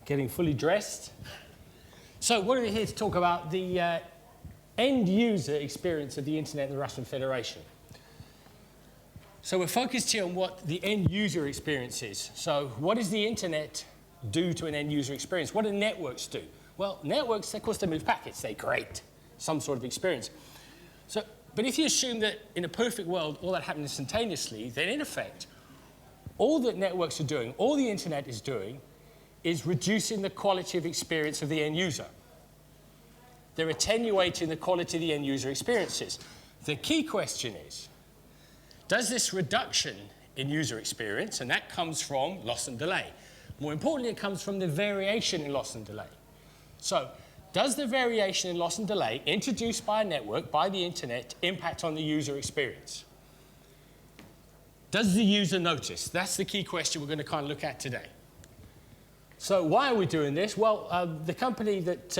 Getting fully dressed. So what are we here to talk about? The end user experience of the internet in the Russian Federation. So we're focused here on what the end user experience is. So what does the internet do to an end user experience? What do networks do? Well, networks, of course, they move packets. They create some sort of experience. So, but if you assume that in a perfect world all that happens instantaneously, then in effect, all that networks are doing, all the internet is doing, is reducing the quality of experience of the end user. They're attenuating the quality of the end user experiences. The key question is, does this reduction in user experience, and that comes from loss and delay. More importantly, it comes from the variation in loss and delay. So, does the variation in loss and delay introduced by a network, by the internet, impact on the user experience? Does the user notice? That's the key question we're going to kind of look at today. So why are we doing this? Well, the company that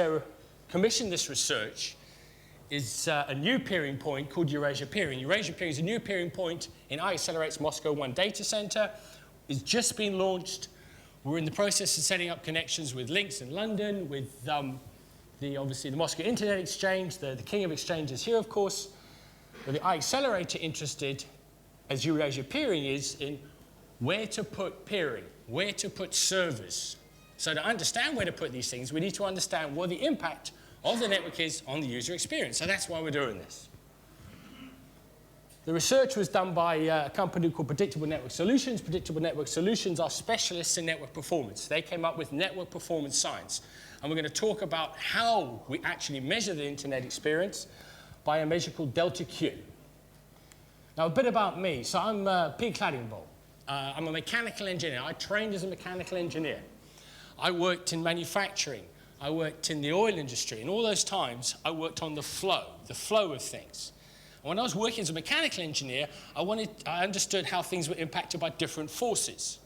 commissioned this research is a new peering point called Eurasia Peering. Eurasia Peering is a new peering point in IXcellerate's Moscow 1 data center. It's just been launched. We're in the process of setting up connections with links in London, with obviously the Moscow Internet Exchange, the king of exchanges here, of course. But the IXcellerate are interested, as Eurasia Peering is, in where to put peering, where to put servers. So to understand where to put these things, we need to understand what the impact of the network is on the user experience. So that's why we're doing this. The research was done by a company called Predictable Network Solutions. Predictable Network Solutions are specialists in network performance. They came up with network performance science. And we're going to talk about how we actually measure the internet experience by a measure called delta Q. Now, a bit about me. So I'm P. Cladingbowl. I'm a mechanical engineer. I trained as a mechanical engineer. I worked in manufacturing. I worked in the oil industry. And all those times, I worked on the flow of things. And when I was working as a mechanical engineer, I understood how things were impacted by different forces.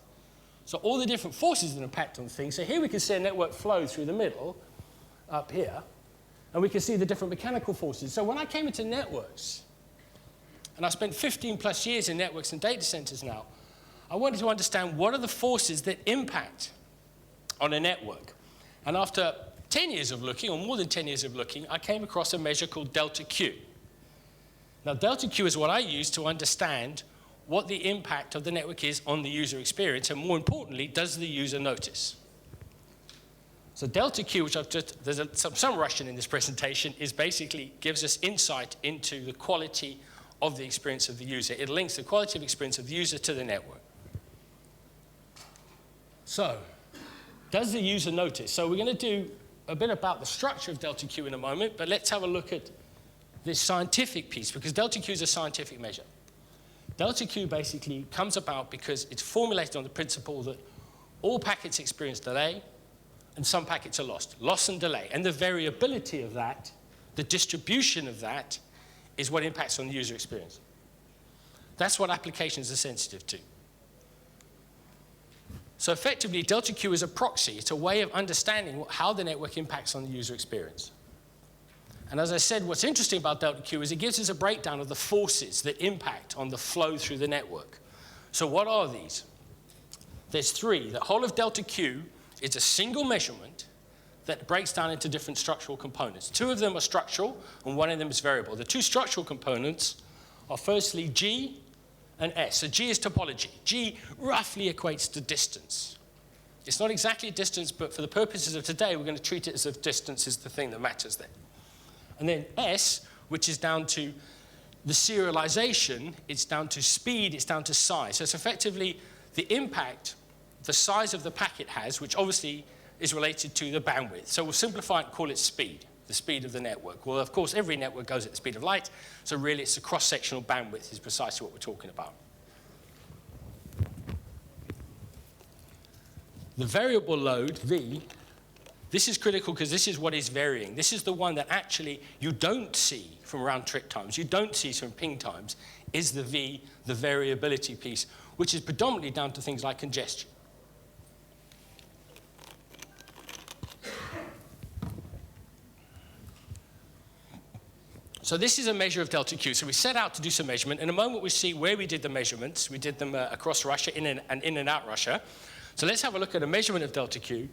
So all the different forces that impact on things. So here we can see a network flow through the middle, up here. And we can see the different mechanical forces. So when I came into networks, and I spent 15 plus years in networks and data centers now, I wanted to understand what are the forces that impact on a network. And after 10 years of looking, or more than 10 years of looking, I came across a measure called delta Q. Now, delta Q is what I use to understand what the impact of the network is on the user experience, and more importantly, does the user notice? So delta Q, which there's some Russian in this presentation, is basically gives us insight into the quality of the experience of the user. It links the quality of experience of the user to the network. So, does the user notice? So we're going to do a bit about the structure of delta Q in a moment, but let's have a look at this scientific piece, because delta Q is a scientific measure. Delta Q basically comes about because it's formulated on the principle that all packets experience delay and some packets are lost. Loss and delay. And the variability of that, the distribution of that, is what impacts on the user experience. That's what applications are sensitive to. So effectively, delta Q is a proxy. It's a way of understanding how the network impacts on the user experience. And as I said, what's interesting about delta Q is it gives us a breakdown of the forces that impact on the flow through the network. So what are these? There's three. The whole of delta Q is a single measurement that breaks down into different structural components. Two of them are structural, and one of them is variable. The two structural components are firstly G and S. So G is topology. G roughly equates to distance. It's not exactly distance, but for the purposes of today, we're going to treat it as if distance is the thing that matters there. And then S, which is down to the serialization, it's down to speed, it's down to size. So it's effectively the impact the size of the packet has, which obviously is related to the bandwidth. So we'll simplify it and call it speed, the speed of the network. Well, of course, every network goes at the speed of light, so really it's the cross-sectional bandwidth is precisely what we're talking about. The variable load, V, this is critical because this is what is varying. This is the one that actually you don't see from round trip times, you don't see from ping times, is the V, the variability piece, which is predominantly down to things like congestion. So this is a measure of delta Q. So we set out to do some measurement. In a moment, we see where we did the measurements. We did them across Russia, in and out Russia. So let's have a look at a measurement of delta Q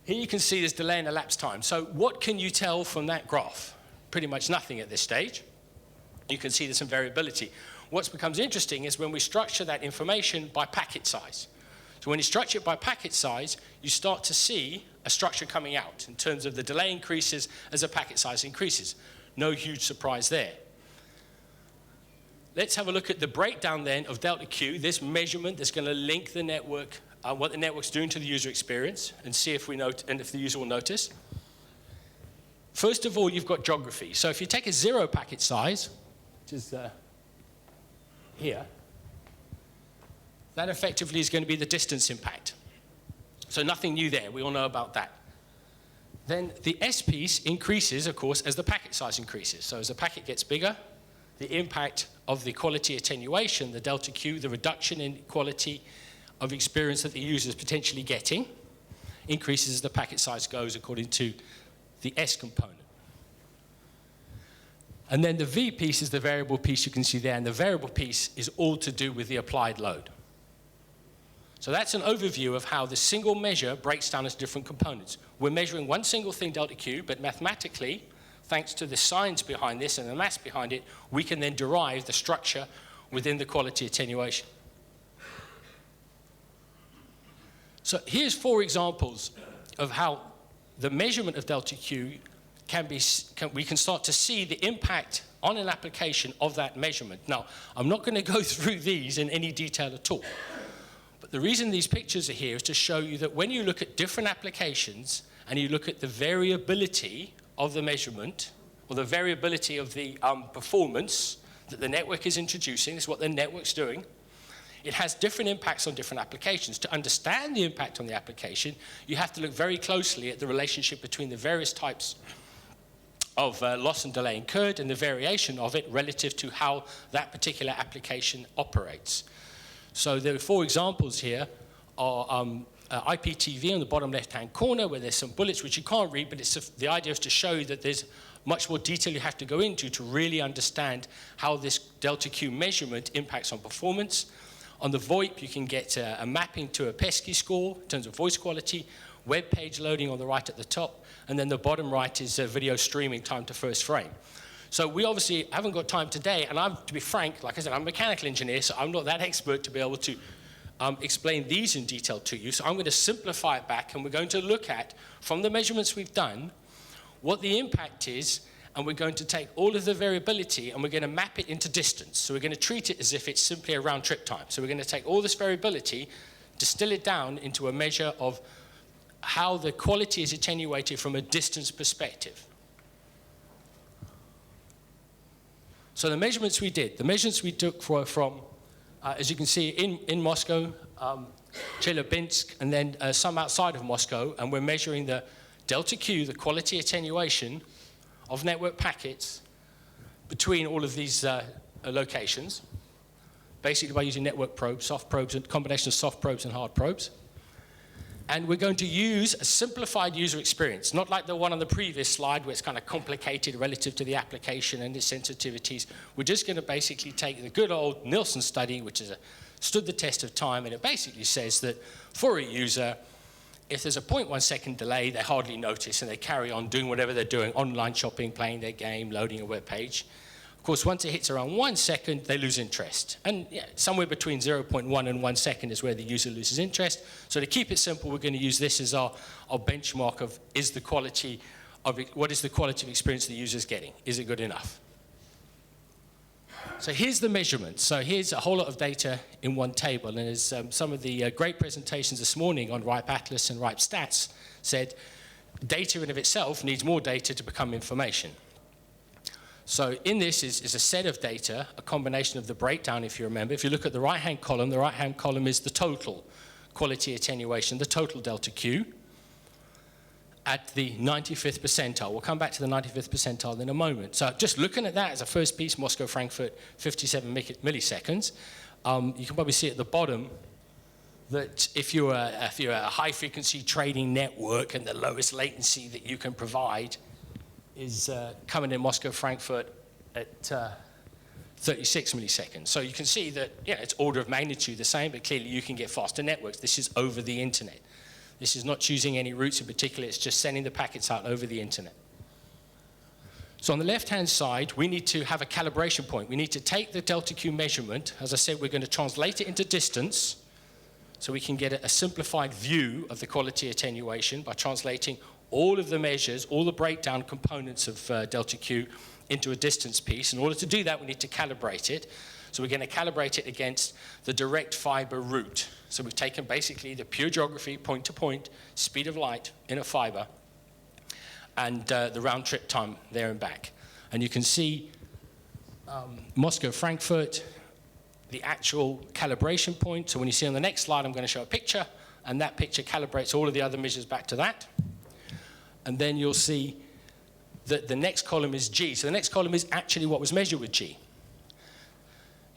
Here you can see this delay and elapsed time. So what can you tell from that graph? Pretty much nothing at this stage. You can see there's some variability. What becomes interesting is when we structure that information by packet size. So when you structure it by packet size, you start to see a structure coming out in terms of the delay increases as the packet size increases. No huge surprise there. Let's have a look at the breakdown then of delta Q, this measurement that's going to link the network, what the network's doing to the user experience, and see if we note, and if the user will notice. First of all, you've got geography. So if you take a 0 packet size, which is here, that effectively is going to be the distance impact. So nothing new there. We all know about that. Then the S piece increases, of course, as the packet size increases. So as the packet gets bigger, the impact of the quality attenuation, the delta Q, the reduction in quality of experience that the user is potentially getting, increases as the packet size goes according to the S component. And then the V piece is the variable piece you can see there, and the variable piece is all to do with the applied load. So that's an overview of how the single measure breaks down into different components. We're measuring one single thing, delta Q, but mathematically, thanks to the science behind this and the maths behind it, we can then derive the structure within the quality attenuation. So here's 4 examples of how the measurement of delta Q we can start to see the impact on an application of that measurement. Now, I'm not going to go through these in any detail at all. But the reason these pictures are here is to show you that when you look at different applications and you look at the variability of the measurement, or the variability of the performance that the network is introducing, this is what the network's doing, it has different impacts on different applications. To understand the impact on the application, you have to look very closely at the relationship between the various types of loss and delay incurred and the variation of it relative to how that particular application operates. So there are 4 examples here are IPTV on the bottom left-hand corner where there's some bullets which you can't read, but the idea is to show you that there's much more detail you have to go into to really understand how this delta Q measurement impacts on performance. On the VoIP, you can get a mapping to a pesky score in terms of voice quality, web page loading on the right at the top, and then the bottom right is video streaming time to first frame. So we obviously haven't got time today, and to be frank, like I said, I'm a mechanical engineer, so I'm not that expert to be able to explain these in detail to you. So I'm going to simplify it back, and we're going to look at, from the measurements we've done, what the impact is, and we're going to take all of the variability and we're going to map it into distance. So we're going to treat it as if it's simply a round trip time. So we're going to take all this variability, distill it down into a measure of how the quality is attenuated from a distance perspective. So the measurements we took from, as you can see, in Moscow, Chelyabinsk, and then some outside of Moscow, and we're measuring the delta Q, the quality attenuation of network packets between all of these locations, basically by using network probes, soft probes, and combination of soft probes and hard probes. And we're going to use a simplified user experience, not like the one on the previous slide where it's kind of complicated relative to the application and its sensitivities. We're just going to basically take the good old Nielsen study, which has stood the test of time, and it basically says that for a user, if there's a 0.1 second delay, they hardly notice and they carry on doing whatever they're doing, online shopping, playing their game, loading a web page. Of course, once it hits around 1 second, they lose interest. And yeah, somewhere between 0.1 and 1 second is where the user loses interest. So to keep it simple, we're going to use this as our benchmark of what is the quality of experience the user is getting? Is it good enough? So here's the measurement. So here's a whole lot of data in one table. And as some of the great presentations this morning on RIPE Atlas and RIPE Stats said, data in and of itself needs more data to become information. So in this is a set of data, a combination of the breakdown, if you remember. If you look at the right-hand column is the total quality attenuation, the total delta Q at the 95th percentile. We'll come back to the 95th percentile in a moment. So just looking at that as a first piece, Moscow, Frankfurt, 57 milliseconds. You can probably see at the bottom that if you're a high-frequency trading network and the lowest latency that you can provide is coming in Moscow, Frankfurt at 36 milliseconds. So you can see that, yeah, it's order of magnitude the same, but clearly you can get faster networks. This is over the internet. This is not choosing any routes in particular, it's just sending the packets out over the internet. So on the left-hand side, we need to have a calibration point. We need to take the delta Q measurement. As I said, we're going to translate it into distance so we can get a simplified view of the quality attenuation by translating all of the measures, all the breakdown components of delta Q into a distance piece. In order to do that, we need to calibrate it. So we're going to calibrate it against the direct fiber route. So we've taken basically the pure geography, point-to-point, speed of light in a fiber, and the round-trip time there and back. And you can see Moscow, Frankfurt, the actual calibration point. So when you see on the next slide, I'm going to show a picture, and that picture calibrates all of the other measures back to that. And then you'll see that the next column is G. So the next column is actually what was measured with G.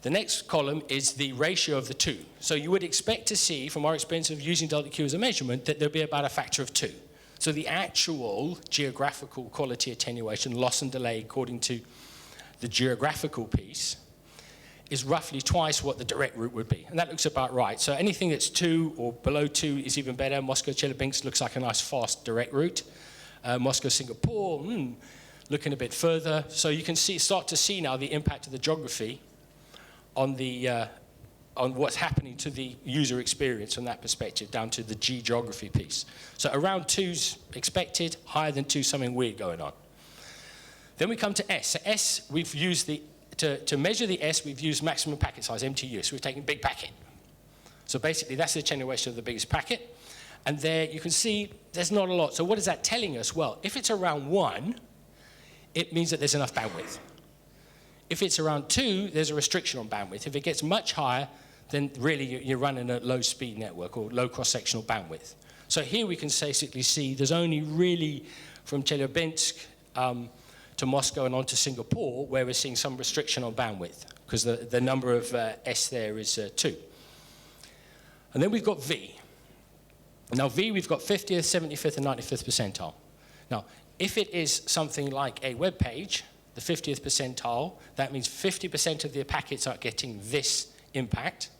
The next column is the ratio of the two. So you would expect to see, from our experience of using delta Q as a measurement, that there'll be about a factor of 2. So the actual geographical quality attenuation, loss and delay, according to the geographical piece, is roughly twice what the direct route would be. And that looks about right. So anything that's 2 or below 2 is even better. Moscow, Chelyabinsk looks like a nice, fast, direct route. Moscow, Singapore, looking a bit further. So you can start to see now the impact of the geography on what's happening to the user experience from that perspective, down to the G geography piece. So around 2's expected, higher than 2, something weird going on. Then we come to S. So S, we've used to measure the S, we've used maximum packet size, MTU. So we've taken big packet. So basically, that's the attenuation of the biggest packet. And there you can see there's not a lot. So what is that telling us? Well, if it's around 1, it means that there's enough bandwidth. If it's around 2, there's a restriction on bandwidth. If it gets much higher, then really you're running a low-speed network or low cross-sectional bandwidth. So here we can basically see there's only really from Chelyabinsk to Moscow and on to Singapore where we're seeing some restriction on bandwidth, because the number of S there is 2. And then we've got V. Now V, we've got 50th, 75th, and 95th percentile. Now, if it is something like a web page, the 50th percentile, that means 50% of the packets are getting this impact.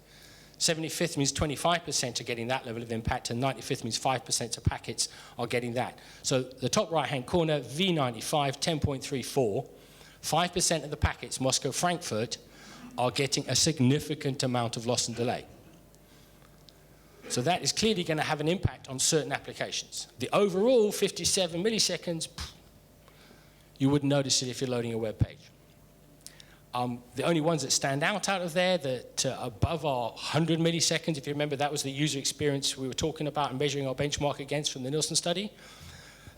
75th means 25% are getting that level of impact, and 95th means 5% of packets are getting that. So the top right-hand corner, V95, 10.34, 5% of the packets, Moscow, Frankfurt, are getting a significant amount of loss and delay. So that is clearly going to have an impact on certain applications. The overall 57 milliseconds, you wouldn't notice it if you're loading a web page. The only ones that stand out of there that above are 100 milliseconds. If you remember, that was the user experience we were talking about and measuring our benchmark against from the Nielsen study.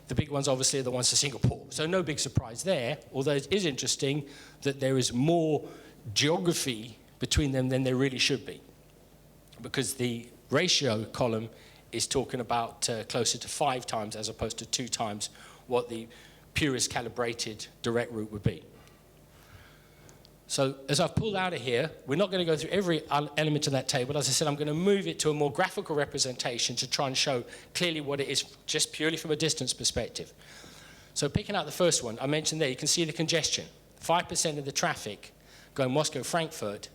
The big ones, obviously, are the ones for Singapore. So no big surprise there, although it is interesting that there is more geography between them than there really should be, because the ratio column is talking about closer to 5 times as opposed to 2 times what the purest calibrated direct route would be. So as I've pulled out of here, we're not going to go through every element of that table. As I said, I'm going to move it to a more graphical representation to try and show clearly what it is just purely from a distance perspective. So picking out the first one, I mentioned there, you can see the congestion. 5% of the traffic going Moscow-Frankfurt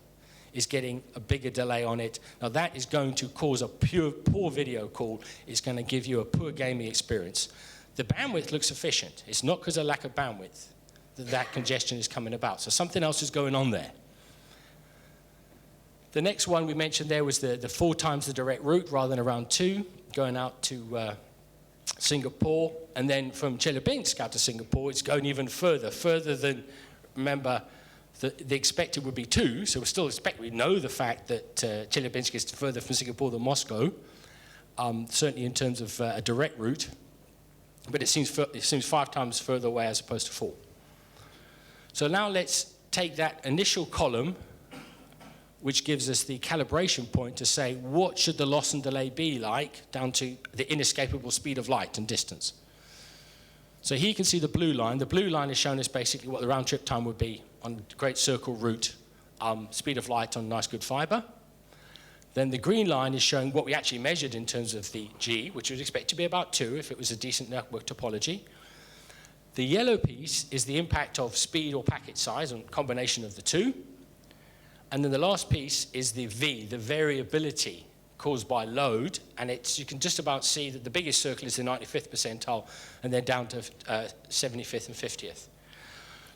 is getting a bigger delay on it. Now that is going to cause a poor video call. It's going to give you a poor gaming experience. The bandwidth looks efficient. It's not because of lack of bandwidth that congestion is coming about. So something else is going on there. The next one we mentioned there was the 4 times the direct route rather than around 2, going out to Singapore. And then from Chelyabinsk out to Singapore, it's going even further than, remember, the expected would be 2. So we know the fact that Chelyabinsk is further from Singapore than Moscow, certainly in terms of a direct route. But it seems 5 times further away as opposed to 4. So now let's take that initial column, which gives us the calibration point to say what should the loss and delay be like down to the inescapable speed of light and distance. So here you can see the blue line. The blue line is showing us basically what the round trip time would be on a great circle route, speed of light on nice good fiber. Then the green line is showing what we actually measured in terms of the G, which you'd expect to be about 2 if it was a decent network topology. The yellow piece is the impact of speed or packet size, and combination of the 2. And then the last piece is the V, the variability caused by load, and you can just about see that the biggest circle is the 95th percentile, and then down to 75th and 50th.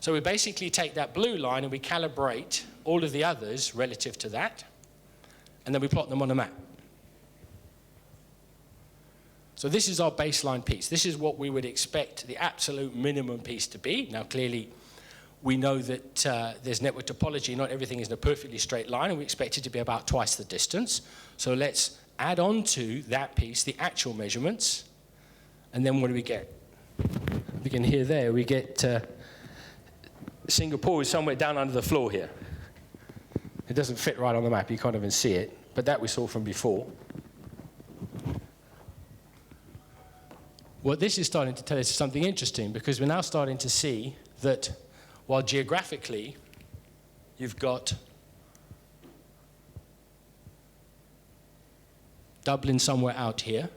So we basically take that blue line and we calibrate all of the others relative to that, and then we plot them on a map. So this is our baseline piece. This is what we would expect the absolute minimum piece to be. Now, clearly, we know that there's network topology. Not everything is in a perfectly straight line, and we expect it to be about twice the distance. So let's add on to that piece the actual measurements, and then what do we get? We can hear there, we get Singapore is somewhere down under the floor here. It doesn't fit right on the map. You can't even see it, but that we saw from before. What this is starting to tell us is something interesting, because we're now starting to see that while geographically you've got Dublin somewhere out here,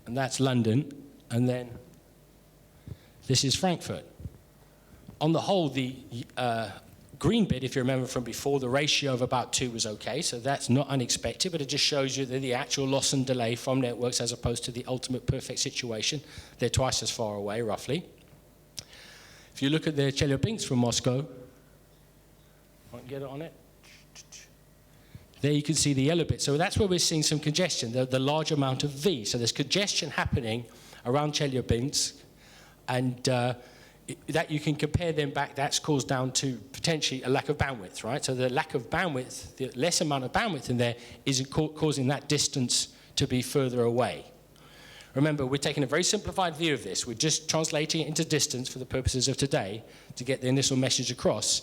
and that's London, and then this is Frankfurt. On the whole, the green bit, if you remember from before, the ratio of about 2 was okay, so that's not unexpected, but it just shows you that the actual loss and delay from networks as opposed to the ultimate perfect situation, they're twice as far away, roughly. If you look at the Chelyabinsk from Moscow, I can get it on it. There you can see the yellow bit. So that's where we're seeing some congestion, the large amount of V. So there's congestion happening around Chelyabinsk, and that you can compare them back, that's caused down to potentially a lack of bandwidth, right? So the lack of bandwidth, the less amount of bandwidth in there is causing that distance to be further away. Remember, we're taking a very simplified view of this. We're just translating it into distance for the purposes of today to get the initial message across.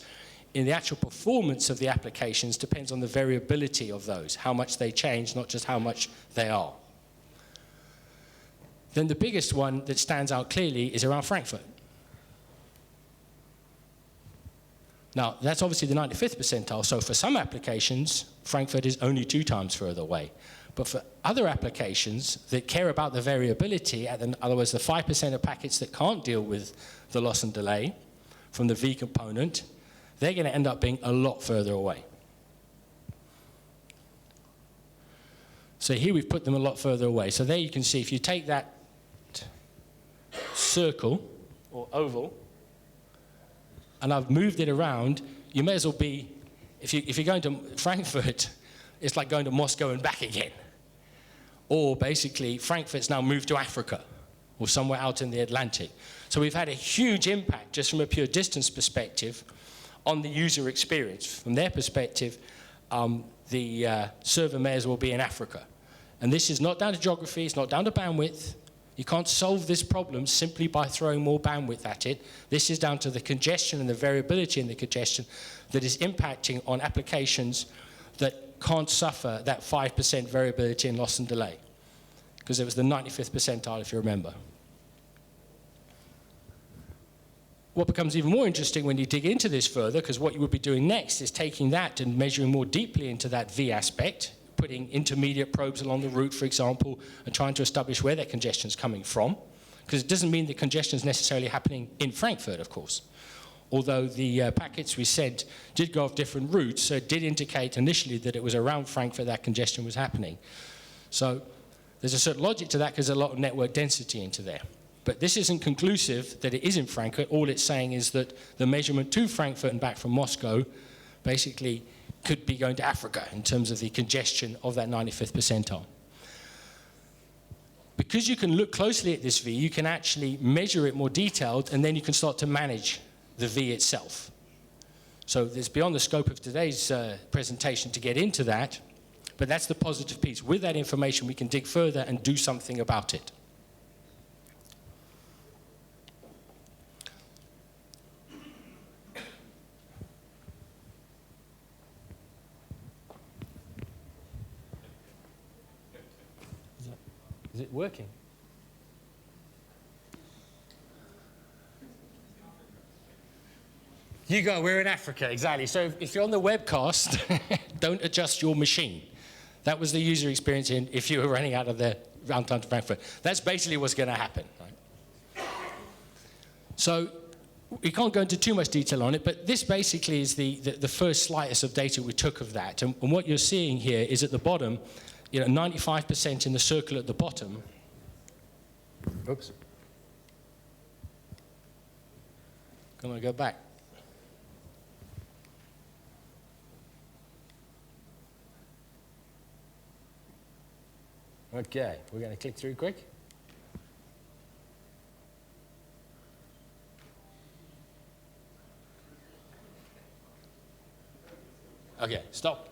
In the actual performance of the applications depends on the variability of those, how much they change, not just how much they are. Then the biggest one that stands out clearly is around Frankfurt. Now, that's obviously the 95th percentile, so for some applications, Frankfurt is only 2 times further away. But for other applications that care about the variability, in other words, the 5% of packets that can't deal with the loss and delay from the V component, they're going to end up being a lot further away. So here we've put them a lot further away. So there you can see, if you take that circle or oval, and I've moved it around, you may as well be, if you're going to Frankfurt, it's like going to Moscow and back again. Or basically, Frankfurt's now moved to Africa or somewhere out in the Atlantic. So we've had a huge impact just from a pure distance perspective on the user experience. From their perspective, the server may as well be in Africa. And this is not down to geography, it's not down to bandwidth. You can't solve this problem simply by throwing more bandwidth at it. This is down to the congestion and the variability in the congestion that is impacting on applications that can't suffer that 5% variability in loss and delay, because it was the 95th percentile, if you remember. What becomes even more interesting when you dig into this further, because what you would be doing next is taking that and measuring more deeply into that V aspect, putting intermediate probes along the route, for example, and trying to establish where that congestion is coming from, because it doesn't mean the congestion is necessarily happening in Frankfurt, of course. Although the packets we sent did go off different routes, so it did indicate initially that it was around Frankfurt that congestion was happening. So there's a certain logic to that, because there's a lot of network density into there. But this isn't conclusive that it is in Frankfurt. All it's saying is that the measurement to Frankfurt and back from Moscow basically could be going to Africa in terms of the congestion of that 95th percentile. Because you can look closely at this V, you can actually measure it more detailed, and then you can start to manage the V itself. So it's beyond the scope of today's presentation to get into that, but that's the positive piece. With that information, we can dig further and do something about it. Is it working? You go, we're in Africa, exactly. So if you're on the webcast, don't adjust your machine. That was the user experience if you were running out of the downtown to Frankfurt. That's basically what's going to happen. Right? So we can't go into too much detail on it, but this basically is the first slice of data we took of that. And what you're seeing here is at the bottom, 95% in the circle at the bottom. Oops. Can I go back? Okay, we're going to click through quick. Okay, stop.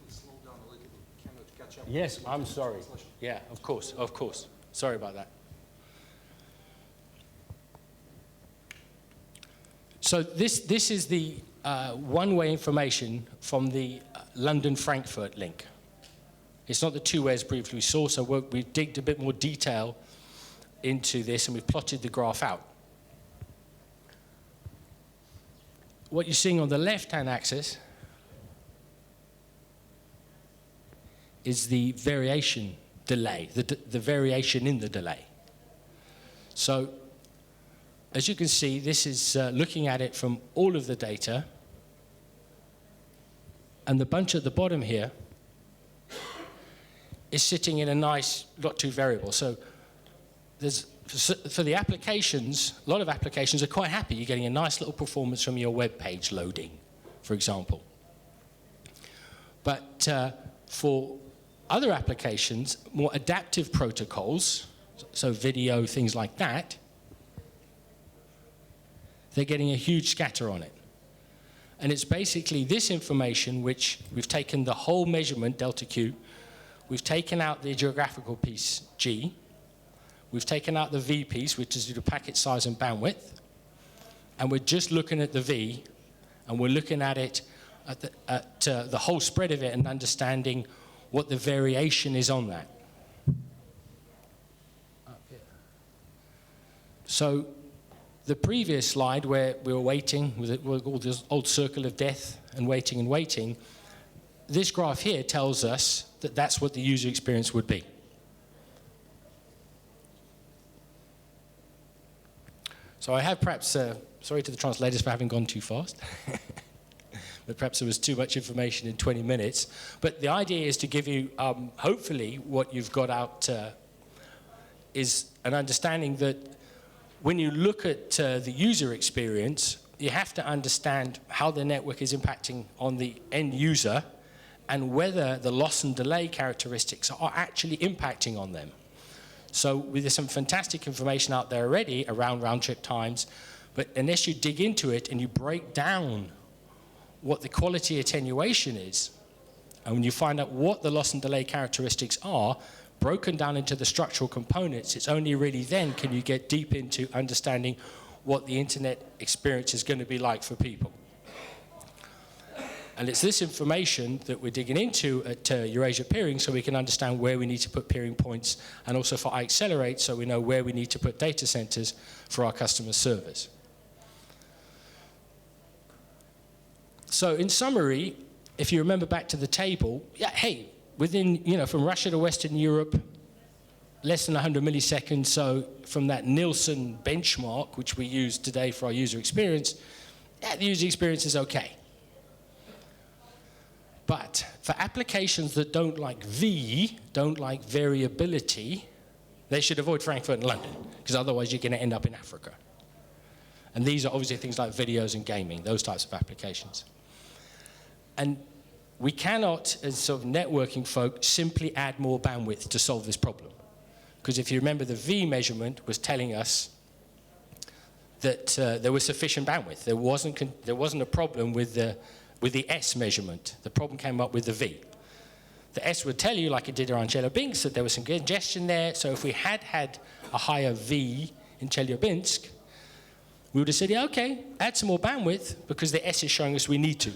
Slow down a little bit. Cannot catch up. Yes, I'm sorry. Yeah, of course, of course. Sorry about that. So this is the one-way information from the London-Frankfurt link. It's not the two ways briefly we saw, so we've digged a bit more detail into this and we've plotted the graph out. What you're seeing on the left-hand axis is the variation delay, the variation in the delay. So, as you can see, this is looking at it from all of the data, and the bunch at the bottom here is sitting in a nice, not too variable. So, for the applications, a lot of applications are quite happy. You're getting a nice little performance from your web page loading, for example. But for other applications, more adaptive protocols, so video, things like that, they're getting a huge scatter on it. And it's basically this information which we've taken the whole measurement, delta Q, we've taken out the geographical piece, G, we've taken out the V piece, which is the packet size and bandwidth, and we're just looking at the V, and we're looking at it at the whole spread of it and understanding what the variation is on that. So the previous slide where we were waiting, with all this old circle of death and waiting, this graph here tells us that that's what the user experience would be. So I have perhaps, sorry to the translators for having gone too fast, but perhaps there was too much information in 20 minutes. But the idea is to give you, hopefully, what you've got out is an understanding that when you look at the user experience, you have to understand how the network is impacting on the end user and whether the loss and delay characteristics are actually impacting on them. So there's some fantastic information out there already around round-trip times, but unless you dig into it and you break down what the quality attenuation is, and when you find out what the loss and delay characteristics are, broken down into the structural components, it's only really then can you get deep into understanding what the internet experience is going to be like for people. And it's this information that we're digging into at Eurasia Peering so we can understand where we need to put peering points, and also for IXcellerate so we know where we need to put data centers for our customer servers. So in summary, if you remember back to the table, yeah, hey, within, from Russia to Western Europe, less than 100 milliseconds, so from that Nielsen benchmark, which we use today for our user experience, yeah, the user experience is okay. But for applications that don't like V, don't like variability, they should avoid Frankfurt and London, because otherwise you're going to end up in Africa. And these are obviously things like videos and gaming, those types of applications. And we cannot, as sort of networking folk, simply add more bandwidth to solve this problem. Because if you remember, the V measurement was telling us that there was sufficient bandwidth. There wasn't a problem with the S measurement. The problem came up with the V. The S would tell you, like it did around Chelyabinsk, that there was some congestion there. So if we had had a higher V in Chelyabinsk, we would have said, yeah, okay, add some more bandwidth because the S is showing us we need to.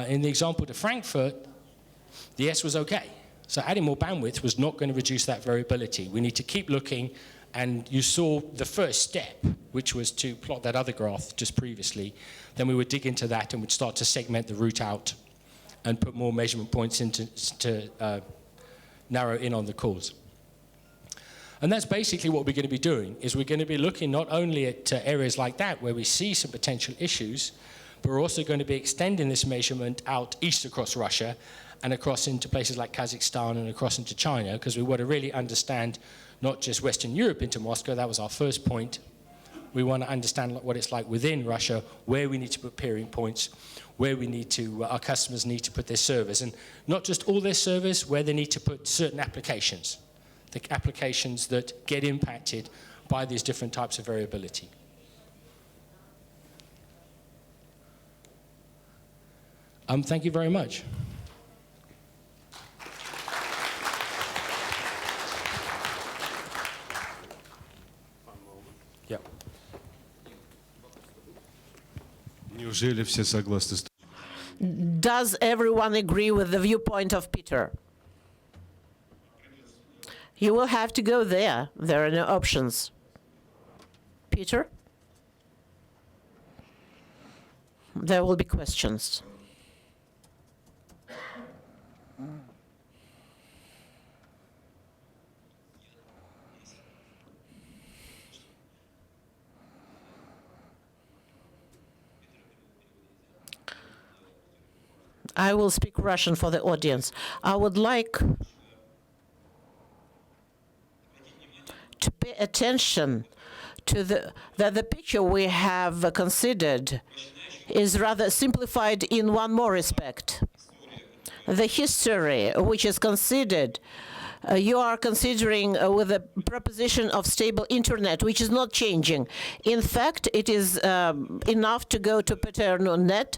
In the example to Frankfurt, the S was okay. So adding more bandwidth was not going to reduce that variability. We need to keep looking, and you saw the first step, which was to plot that other graph just previously. Then we would dig into that and would start to segment the route out and put more measurement points in to narrow in on the cause. And that's basically what we're going to be doing, is we're going to be looking not only at areas like that where we see some potential issues, but we're also going to be extending this measurement out east across Russia and across into places like Kazakhstan and across into China, because we want to really understand not just Western Europe into Moscow, that was our first point. We want to understand what it's like within Russia, where we need to put peering points, where we need to, our customers need to put their servers, and not just all their servers, where they need to put certain applications, the applications that get impacted by these different types of variability. Thank you very much. Yeah. Неужели все согласны с Does everyone agree with the viewpoint of Peter? You will have to go there. There are no options. Peter? There will be questions. I will speak Russian for the audience. I would like to pay attention to the picture we have considered is rather simplified in one more respect. The history which is considered, you are considering with the proposition of stable internet, which is not changing. In fact, it is enough to go to Paterno.net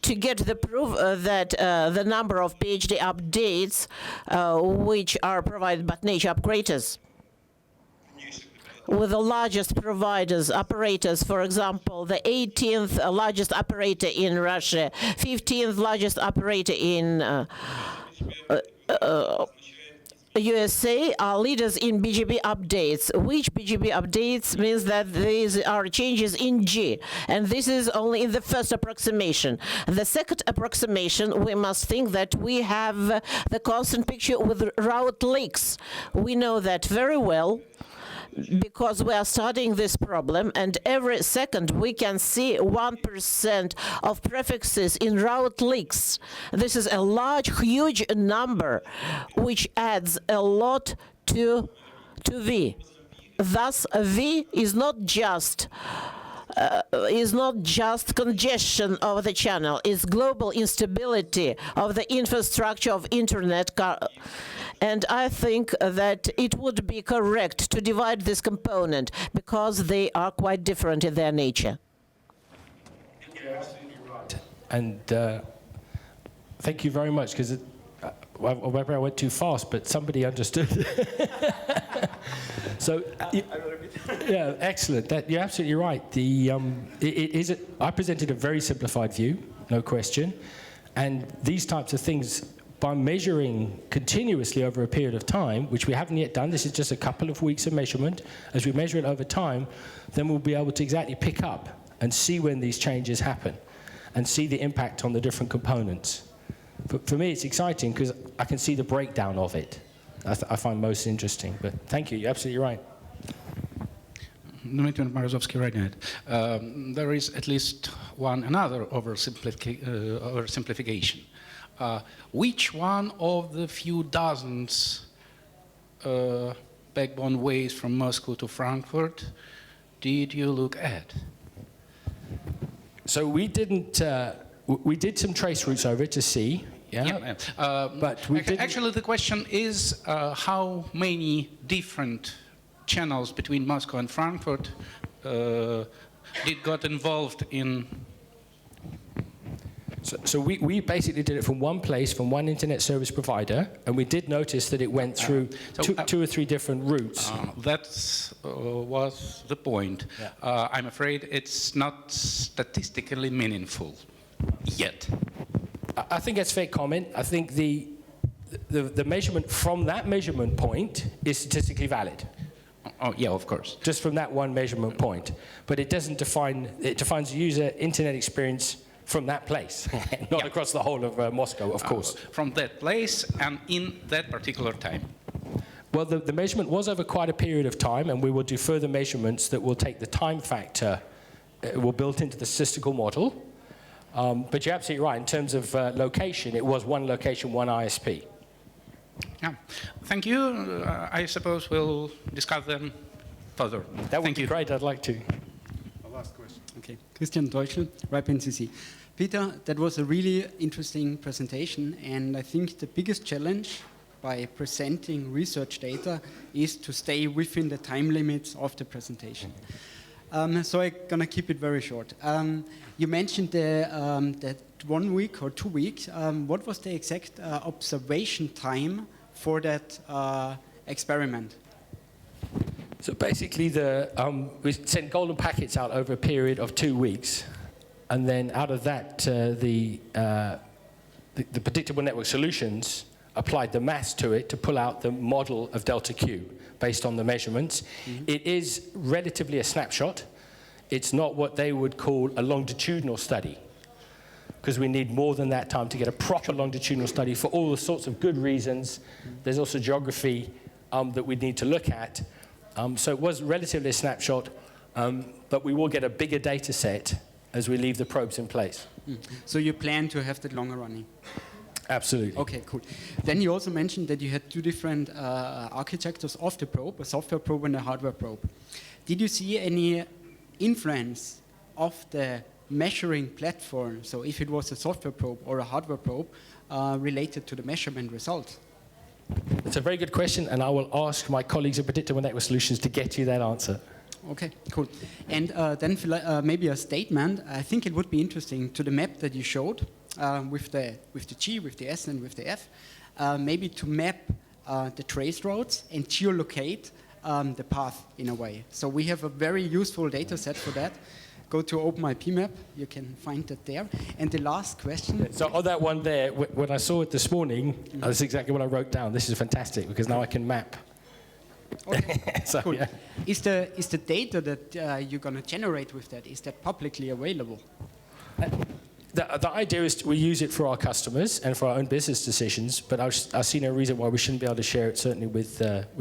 to get the proof that the number of PhD updates which are provided by nature operators with the largest providers, operators, for example, the 18th largest operator in Russia, 15th largest operator in USA are leaders in BGP updates, which BGP updates means that these are changes in G, and this is only in the first approximation. The second approximation, we must think that we have the constant picture with route leaks. We know that very well, because we are studying this problem, and every second we can see 1% of prefixes in route leaks. This is a large, huge number, which adds a lot to V. Thus, V is not just congestion of the channel, it's global instability of the infrastructure of internet. And I think that it would be correct to divide this component because they are quite different in their nature. And thank you very much, because maybe I went too fast, but somebody understood. So, yeah, excellent. You're absolutely right. I presented a very simplified view, no question. And these types of things, by measuring continuously over a period of time, which we haven't yet done, this is just a couple of weeks of measurement, as we measure it over time, then we'll be able to exactly pick up and see when these changes happen and see the impact on the different components. For me, it's exciting because I can see the breakdown of it. I find most interesting, but thank you, you're absolutely right. Dmitry Morozovsky, RadioNet. There is at least another oversimplification. Which one of the few dozens backbone ways from Moscow to Frankfurt did you look at? So we didn't. We did some trace routes over to see. Yeah. But we actually, the question is how many different channels between Moscow and Frankfurt got involved in. So we basically did it from one place, from one internet service provider, and we did notice that it went through two or three different routes. That was the point. Yeah. I'm afraid it's not statistically meaningful yet. I think that's a fair comment. I think the measurement from that measurement point is statistically valid. Oh, yeah, of course. Just from that one measurement point. But it doesn't define, it defines the user internet experience from that place, not across the whole of Moscow, of course. From that place and in that particular time. Well, the measurement was over quite a period of time, and we will do further measurements that will take the time factor, will built into the statistical model. But you're absolutely right. In terms of location, it was one location, one ISP. Yeah. Thank you. I suppose we'll discuss them further. That would Thank be you. great. I'd like to. Last question. Okay, Christian Deutschel, RIPE NCC. Peter, that was a really interesting presentation, and I think the biggest challenge by presenting research data is to stay within the time limits of the presentation. So I'm gonna keep it very short. You mentioned that 1 week or 2 weeks. What was the exact observation time for that experiment? So basically, we sent golden packets out over a period of 2 weeks. And then out of that, the predictable network solutions applied the maths to it to pull out the model of delta Q based on the measurements. Mm-hmm. It is relatively a snapshot. It's not what they would call a longitudinal study, because we need more than that time to get a proper longitudinal study for all the sorts of good reasons. There's also geography that we need to look at. So it was relatively a snapshot, but we will get a bigger data set as we leave the probes in place. So you plan to have that longer running? Absolutely. Okay, cool. Then you also mentioned that you had 2 different architectures of the probe, a software probe and a hardware probe. Did you see any influence of the measuring platform, so if it was a software probe or a hardware probe, related to the measurement results? It's a very good question, and I will ask my colleagues at Predictable Network Solutions to get you that answer. Okay, cool. And then maybe a statement. I think it would be interesting to the map that you showed with the G, with the S, and with the F, maybe to map the trace roads and geolocate the path in a way. So we have a very useful data set for that. Go to OpenIPMap, you can find that there. And the last question. So on that one there, when I saw it this morning, that's exactly what I wrote down. This is fantastic, because now I can map. Okay, So, cool. yeah. Is the data that you're going to generate with that, is that publicly available? The idea is we use it for our customers and for our own business decisions, but I see no reason why we shouldn't be able to share it, certainly with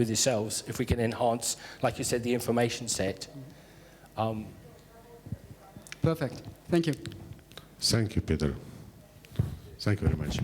yourselves, if we can enhance, like you said, the information set. Perfect. Thank you. Thank you, Peter. Thank you very much.